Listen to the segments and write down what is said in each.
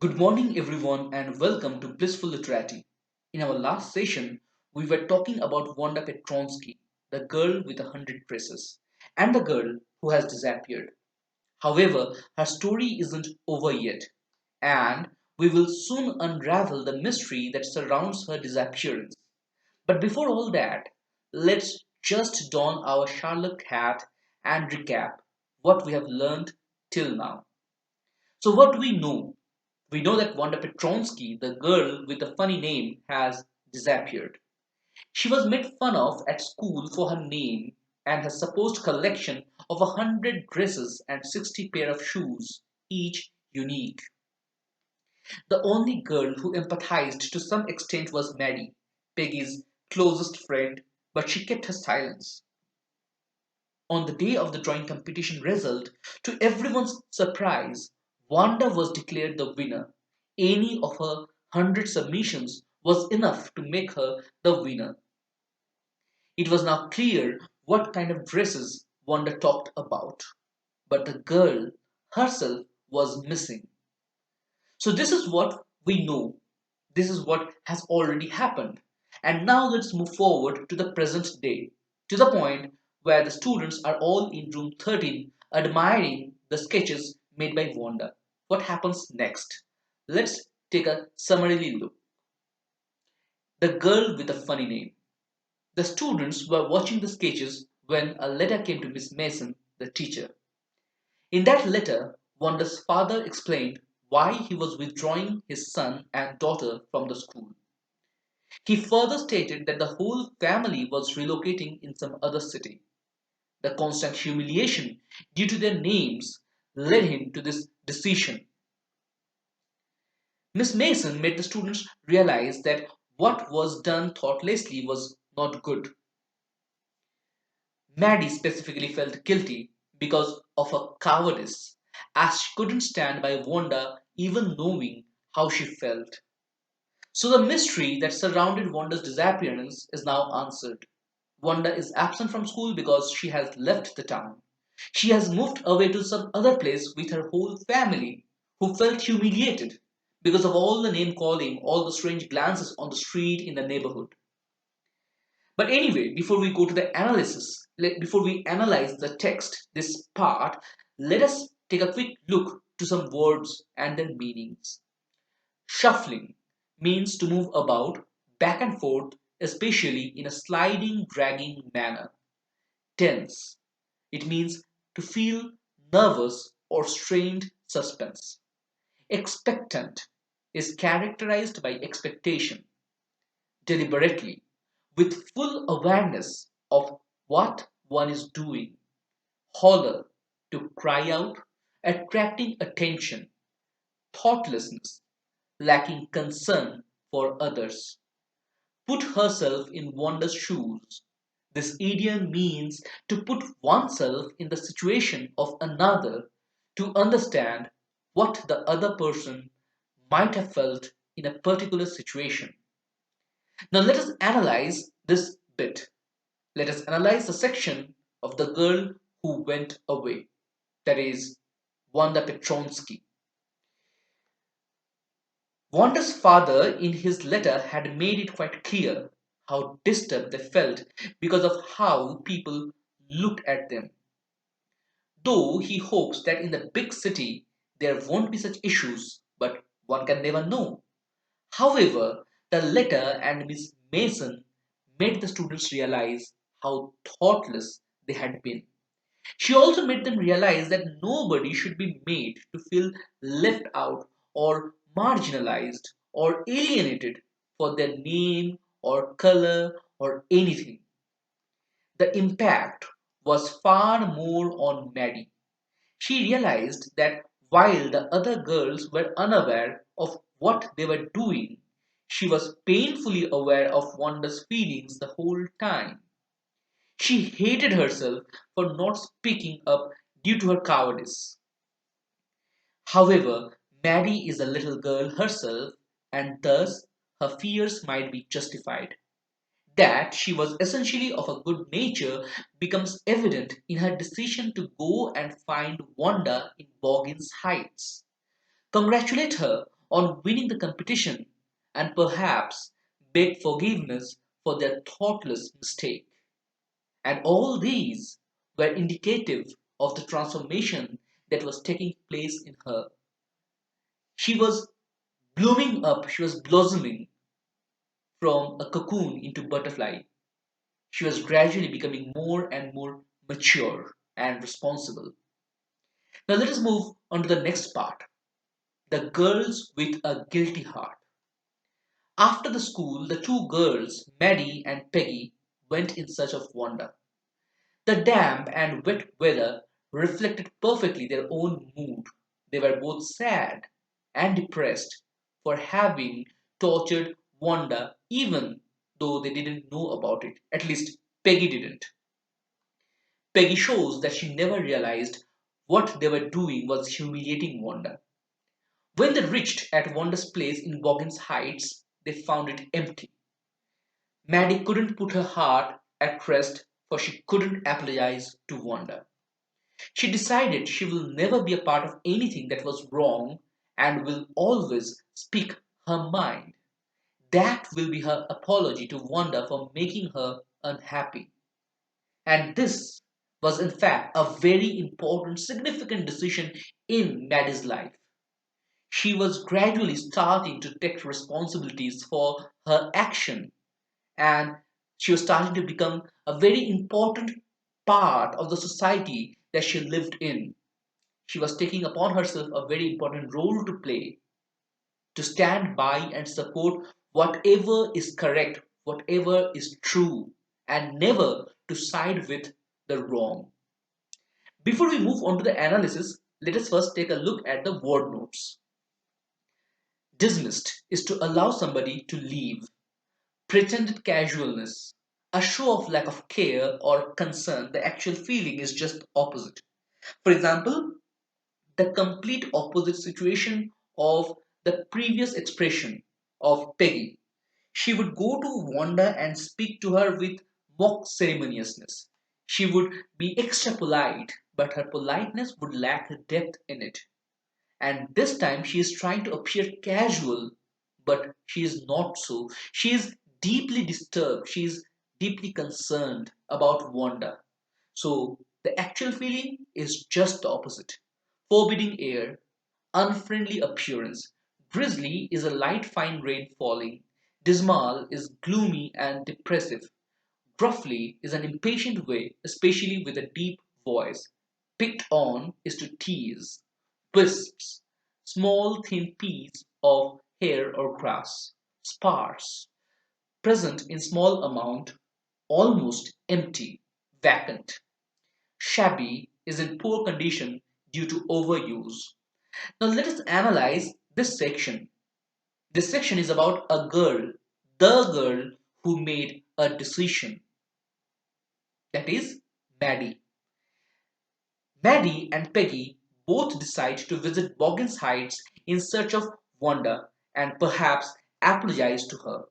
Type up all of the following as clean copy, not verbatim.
Good morning, everyone, and welcome to Blissful Literati. In our last session, we were talking about Wanda Petronsky, the girl with 100 dresses, and the girl who has disappeared. However, her story isn't over yet, and we will soon unravel the mystery that surrounds her disappearance. But before all that, let's just don our Sherlock hat and recap what we have learned till now. So, what do we know? We know that Wanda Petronsky, the girl with the funny name, has disappeared. She was made fun of at school for her name and her supposed collection of 100 dresses and 60 pair of shoes, each unique. The only girl who empathized to some extent was Maddie, Peggy's closest friend, but she kept her silence. On the day of the drawing competition result, to everyone's surprise, Wanda was declared the winner. Any of her 100 submissions was enough to make her the winner. It was now clear what kind of dresses Wanda talked about. But the girl herself was missing. So, this is what we know. This is what has already happened. And now let's move forward to the present day, to the point where the students are all in room 13 admiring the sketches made by Wanda. What happens next? Let's take a summarily look. The girl with a funny name. The students were watching the sketches when a letter came to Miss Mason, the teacher. In that letter, Wanda's father explained why he was withdrawing his son and daughter from the school. He further stated that the whole family was relocating in some other city. The constant humiliation due to their names led him to this decision. Miss Mason made the students realize that what was done thoughtlessly was not good. Maddie specifically felt guilty because of her cowardice, as she couldn't stand by Wanda even knowing how she felt. So the mystery that surrounded Wanda's disappearance is now answered. Wanda is absent from school because she has left the town. She has moved away to some other place with her whole family, who felt humiliated because of all the name calling, all the strange glances on the street in the neighborhood. But anyway, before we go to the analysis, before we analyze the text, this part, let us take a quick look to some words and their meanings. Shuffling means to move about back and forth, especially in a sliding, dragging manner. Tense. It means to feel nervous or strained suspense. Expectant is characterized by expectation, deliberately, with full awareness of what one is doing. Holler, to cry out, attracting attention. Thoughtlessness, lacking concern for others. Put herself in Wanda's shoes. This idiom means to put oneself in the situation of another to understand what the other person might have felt in a particular situation. Now let us analyze this bit. Let us analyze the section of the girl who went away, that is, Wanda Petronsky. Wanda's father, in his letter, had made it quite clear how disturbed they felt because of how people looked at them. Though he hopes that in the big city there won't be such issues, but one can never know. However, the letter and Miss Mason made the students realize how thoughtless they had been. She also made them realize that nobody should be made to feel left out or marginalized or alienated for their name or color or anything. The impact was far more on Maddie. She realized that while the other girls were unaware of what they were doing, she was painfully aware of Wanda's feelings the whole time. She hated herself for not speaking up due to her cowardice. However, Maddie is a little girl herself, and thus her fears might be justified. That she was essentially of a good nature becomes evident in her decision to go and find Wanda in Boggins Heights. Congratulate her on winning the competition and perhaps beg forgiveness for their thoughtless mistake. And all these were indicative of the transformation that was taking place in her. She was blooming up, she was blossoming from a cocoon into butterfly. She was gradually becoming more and more mature and responsible. Now let us move on to the next part, the girls with a guilty heart. After the school, the two girls, Maddie and Peggy, went in search of Wanda. The damp and wet weather reflected perfectly their own mood. They were both sad and depressed for having tortured Wanda, even though they didn't know about it. At least Peggy didn't. Peggy shows that she never realized what they were doing was humiliating Wanda. When they reached at Wanda's place in Boggins Heights, they found it empty. Maddie couldn't put her heart at rest for she couldn't apologize to Wanda. She decided she will never be a part of anything that was wrong and will always speak her mind. That will be her apology to Wanda for making her unhappy. And this was, in fact, a very important, significant decision in Maddie's life. She was gradually starting to take responsibilities for her action, and she was starting to become a very important part of the society that she lived in. She was taking upon herself a very important role to play, to stand by and support whatever is correct, whatever is true, and never to side with the wrong. Before we move on to the analysis, let us first take a look at the word notes. Dismissed is to allow somebody to leave. Pretended casualness, a show of lack of care or concern, the actual feeling is just opposite. For example, the complete opposite situation of the previous expression of Peggy. She would go to Wanda and speak to her with mock ceremoniousness. She would be extra polite, but her politeness would lack depth in it. And this time she is trying to appear casual, but she is not so. She is deeply disturbed, she is deeply concerned about Wanda. So the actual feeling is just the opposite. Forbidding air, unfriendly appearance. Drizzly is a light fine rain falling. Dismal is gloomy and depressive. Gruffly is an impatient way, especially with a deep voice. Picked on is to tease. Wisps, small thin piece of hair or grass. Sparse, present in small amount, almost empty, vacant. Shabby is in poor condition due to overuse. Now let us analyze this section. This section is about a girl, the girl who made a decision. That is Maddie. Maddie and Peggy both decide to visit Boggins Heights in search of Wanda and perhaps apologize to her.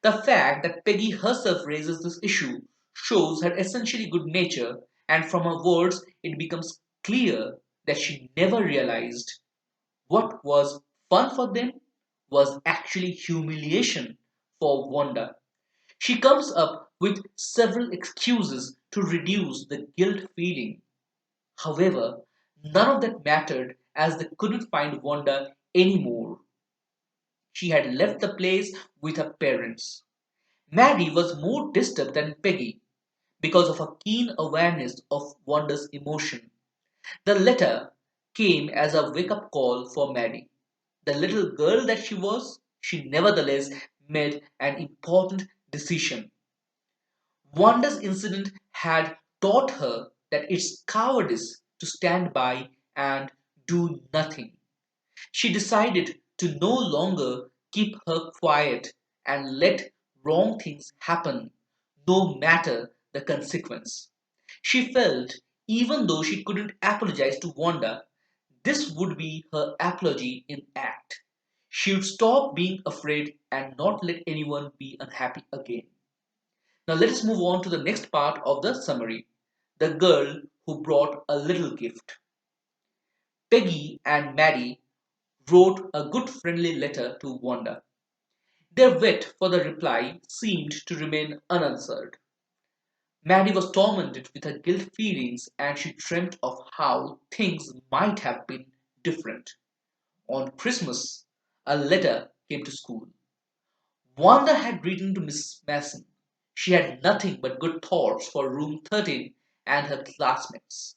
The fact that Peggy herself raises this issue shows her essentially good nature, and from her words, it becomes clear that she never realized what was fun for them was actually humiliation for Wanda. She comes up with several excuses to reduce the guilt feeling. However, none of that mattered as they couldn't find Wanda anymore. She had left the place with her parents. Maddie was more disturbed than Peggy because of her keen awareness of Wanda's emotion. The letter came as a wake up call for Maddie. The little girl that she was, she nevertheless made an important decision. Wanda's incident had taught her that it's cowardice to stand by and do nothing. She decided to no longer keep her quiet and let wrong things happen, no matter the consequence. She felt, even though she couldn't apologize to Wanda, this would be her apology in act. She would stop being afraid and not let anyone be unhappy again. Now let us move on to the next part of the summary, the girl who brought a little gift. Peggy and Maddie wrote a good friendly letter to Wanda. Their wait for the reply seemed to remain unanswered. Maddie was tormented with her guilt feelings and she dreamt of how things might have been different. On Christmas, a letter came to school. Wanda had written to Miss Mason. She had nothing but good thoughts for room 13 and her classmates.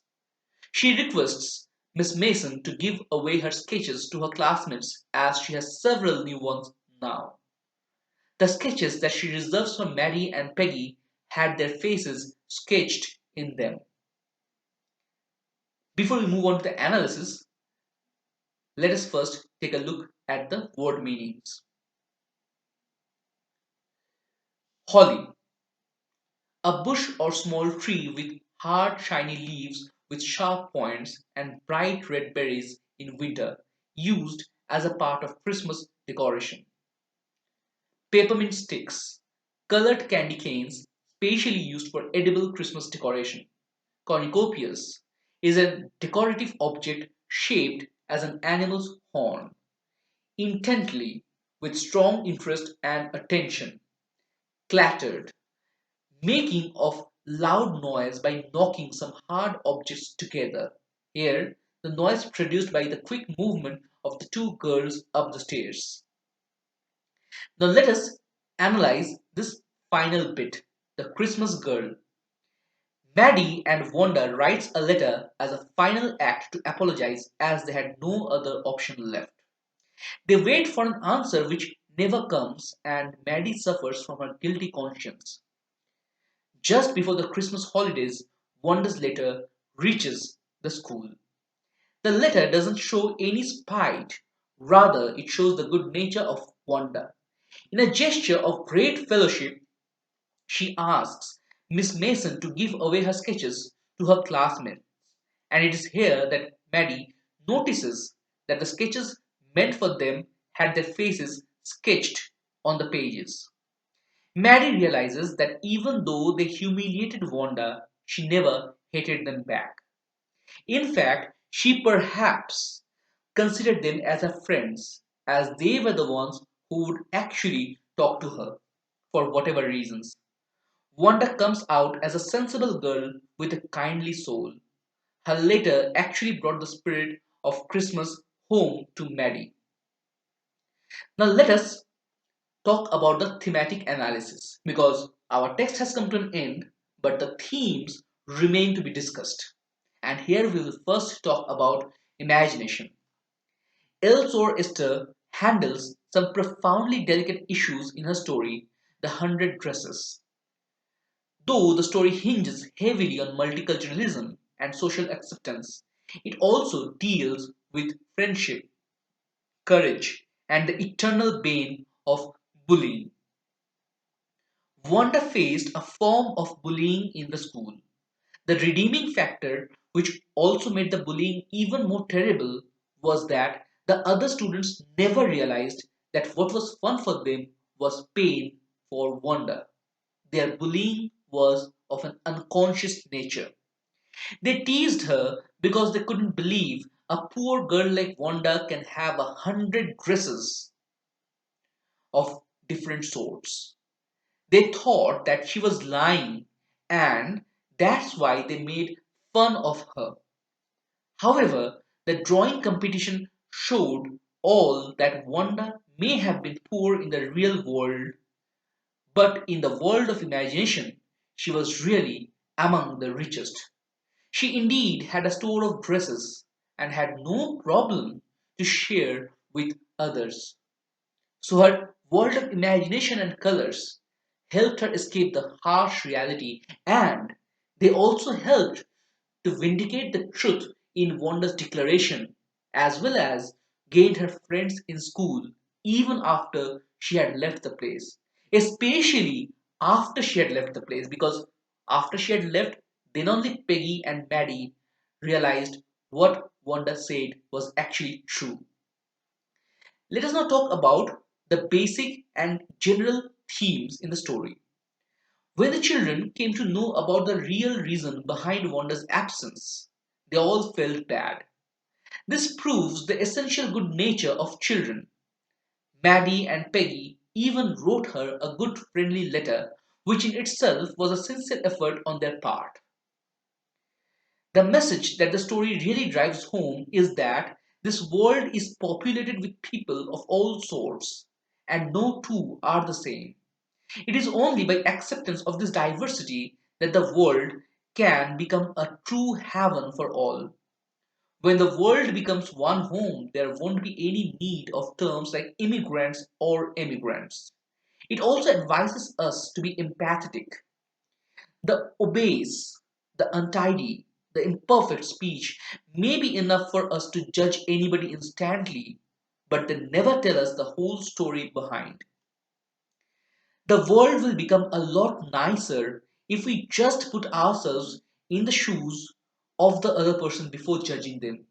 She requests Miss Mason to give away her sketches to her classmates as she has several new ones now. The sketches that she reserves for Maddie and Peggy had their faces sketched in them. Before we move on to the analysis, let us first take a look at the word meanings. Holly, a bush or small tree with hard, shiny leaves with sharp points and bright red berries in winter, used as a part of Christmas decoration. Peppermint sticks, colored candy canes, specially used for edible Christmas decoration. Cornucopias is a decorative object shaped as an animal's horn, intently, with strong interest and attention. Clattered, making of loud noise by knocking some hard objects together. Here, the noise produced by the quick movement of the two girls up the stairs. Now let us analyze this final bit, the Christmas girl. Maddie and Wanda writes a letter as a final act to apologize as they had no other option left. They wait for an answer which never comes and Maddie suffers from her guilty conscience. Just before the Christmas holidays, Wanda's letter reaches the school. The letter doesn't show any spite, rather, it shows the good nature of Wanda. In a gesture of great fellowship, she asks Miss Mason to give away her sketches to her classmates. And it is here that Maddie notices that the sketches meant for them had their faces sketched on the pages. Maddie realizes that even though they humiliated Wanda, she never hated them back. In fact, she perhaps considered them as her friends, as they were the ones who would actually talk to her for whatever reasons. Wanda comes out as a sensible girl with a kindly soul. Her letter actually brought the spirit of Christmas home to Maddie. Now let us talk about the thematic analysis because our text has come to an end, but the themes remain to be discussed. And here we will first talk about imagination. Elsor Esther handles some profoundly delicate issues in her story, The Hundred Dresses. Though the story hinges heavily on multiculturalism and social acceptance, it also deals with friendship, courage, and the eternal bane of bullying. Wanda faced a form of bullying in the school. The redeeming factor, which also made the bullying even more terrible, was that the other students never realized that what was fun for them was pain for Wanda. Their bullying was of an unconscious nature. They teased her because they couldn't believe a poor girl like Wanda can have 100 dresses of different sorts. They thought that she was lying, and that's why they made fun of her. However, the drawing competition showed all that Wanda may have been poor in the real world, but in the world of imagination, she was really among the richest. She indeed had a store of dresses and had no problem to share with others. So her world of imagination and colors helped her escape the harsh reality, and they also helped to vindicate the truth in Wanda's declaration, as well as gained her friends in school even after she had left the place. Especially after she had left the place, because after she had left, then only Peggy and Maddie realized what Wanda said was actually true. Let us now talk about the basic and general themes in the story. When the children came to know about the real reason behind Wanda's absence, they all felt bad. This proves the essential good nature of children. Maddie and Peggy even wrote her a good friendly letter, which in itself was a sincere effort on their part. The message that the story really drives home is that this world is populated with people of all sorts, and no two are the same. It is only by acceptance of this diversity that the world can become a true heaven for all. When the world becomes one home, there won't be any need of terms like immigrants or emigrants. It also advises us to be empathetic. The obese, the untidy, the imperfect speech may be enough for us to judge anybody instantly, but they never tell us the whole story behind. The world will become a lot nicer if we just put ourselves in the shoes of the other person before judging them.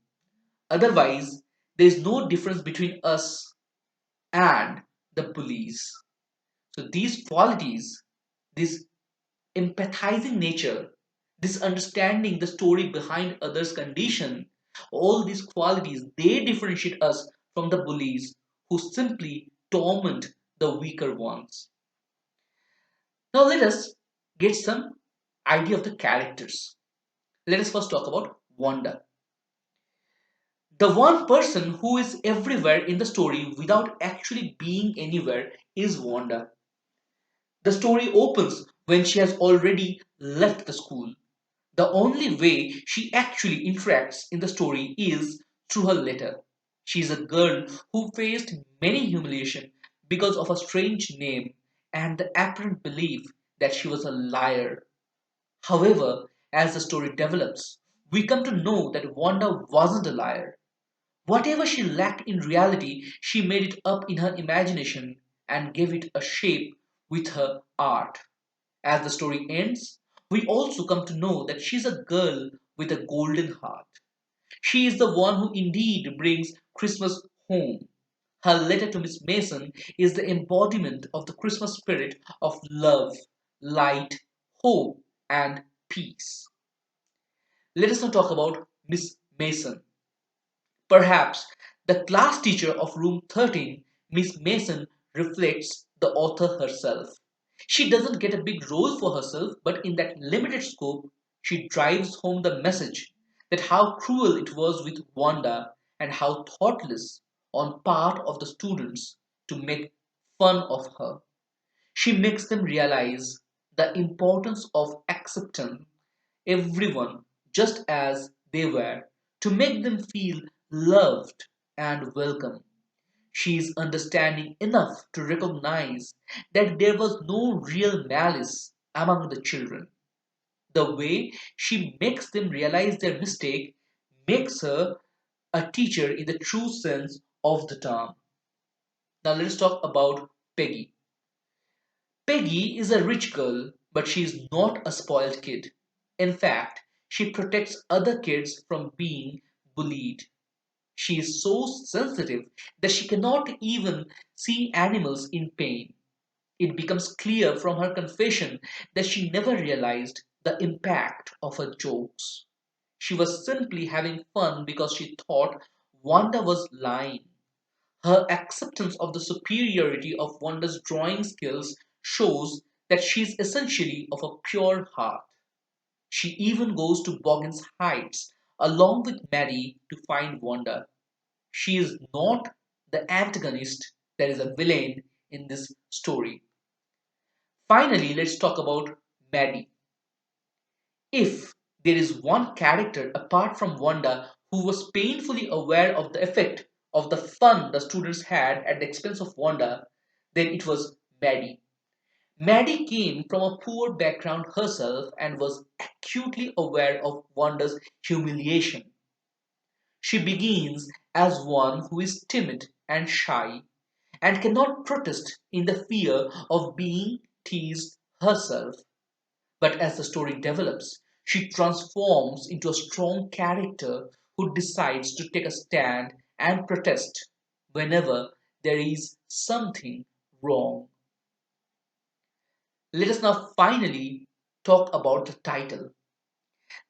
Otherwise, there is no difference between us and the bullies. So, these qualities, this empathizing nature, this understanding the story behind others' condition, all these qualities, they differentiate us from the bullies who simply torment the weaker ones. Now, let us get some idea of the characters. Let us first talk about Wanda. The one person who is everywhere in the story without actually being anywhere is Wanda. The story opens when she has already left the school. The only way she actually interacts in the story is through her letter. She is a girl who faced many humiliation because of a strange name and the apparent belief that she was a liar. However, as the story develops, we come to know that Wanda wasn't a liar. Whatever she lacked in reality, she made it up in her imagination and gave it a shape with her art. As the story ends, we also come to know that she's a girl with a golden heart. She is the one who indeed brings Christmas home. Her letter to Miss Mason is the embodiment of the Christmas spirit of love, light, hope, and peace. Let us now talk about Miss Mason. Perhaps the class teacher of room 13, Miss Mason, reflects the author herself. She doesn't get a big role for herself, but in that limited scope, she drives home the message that how cruel it was with Wanda and how thoughtless on part of the students to make fun of her. She makes them realize the importance of accepting everyone just as they were to make them feel loved and welcome. She is understanding enough to recognize that there was no real malice among the children. The way she makes them realize their mistake makes her a teacher in the true sense of the term. Now let us talk about Peggy. Peggy is a rich girl, but she is not a spoiled kid. In fact, she protects other kids from being bullied. She is so sensitive that she cannot even see animals in pain. It becomes clear from her confession that she never realized the impact of her jokes. She was simply having fun because she thought Wanda was lying. Her acceptance of the superiority of Wanda's drawing skills shows that she is essentially of a pure heart. She even goes to Boggin's Heights along with Maddie to find Wanda. She is not the antagonist, there is a villain in this story. Finally, let's talk about Maddie. If there is one character apart from Wanda who was painfully aware of the effect of the fun the students had at the expense of Wanda, then it was Maddie. Maddie came from a poor background herself and was acutely aware of Wanda's humiliation. She begins as one who is timid and shy and cannot protest in the fear of being teased herself. But as the story develops, she transforms into a strong character who decides to take a stand and protest whenever there is something wrong. Let us now finally talk about the title.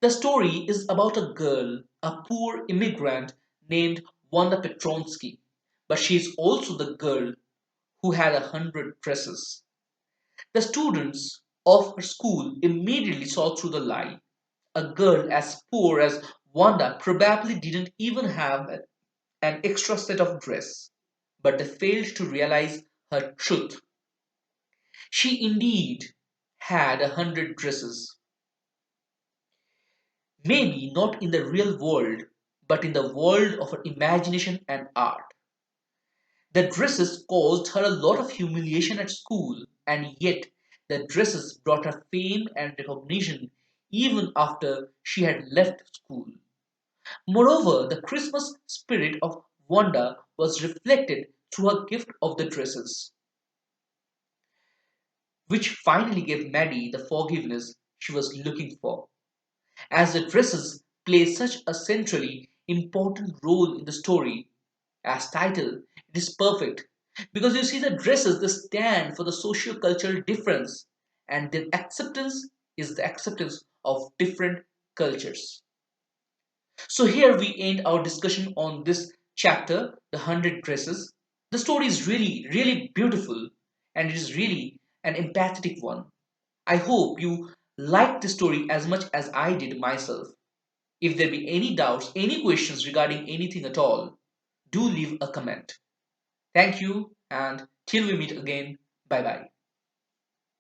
The story is about a girl, a poor immigrant named Wanda Petronsky, but she is also the girl who had 100 dresses. The students of her school immediately saw through the lie. A girl as poor as Wanda probably didn't even have an extra set of dress, but they failed to realize her truth. She indeed had 100 dresses, maybe not in the real world, but in the world of her imagination and art. The dresses caused her a lot of humiliation at school, and yet the dresses brought her fame and recognition even after she had left school. Moreover, the Christmas spirit of Wanda was reflected through her gift of the dresses, which finally gave Maddie the forgiveness she was looking for. As the dresses play such a centrally important role in the story, as title, it is perfect because you see the dresses they stand for the socio-cultural difference and their acceptance is the acceptance of different cultures. So here we end our discussion on this chapter, the 100 dresses. The story is really beautiful and it is really an empathetic one. I hope you liked the story as much as I did myself. If there be any doubts, any questions regarding anything at all, do leave a comment. Thank you and till we meet again, bye bye.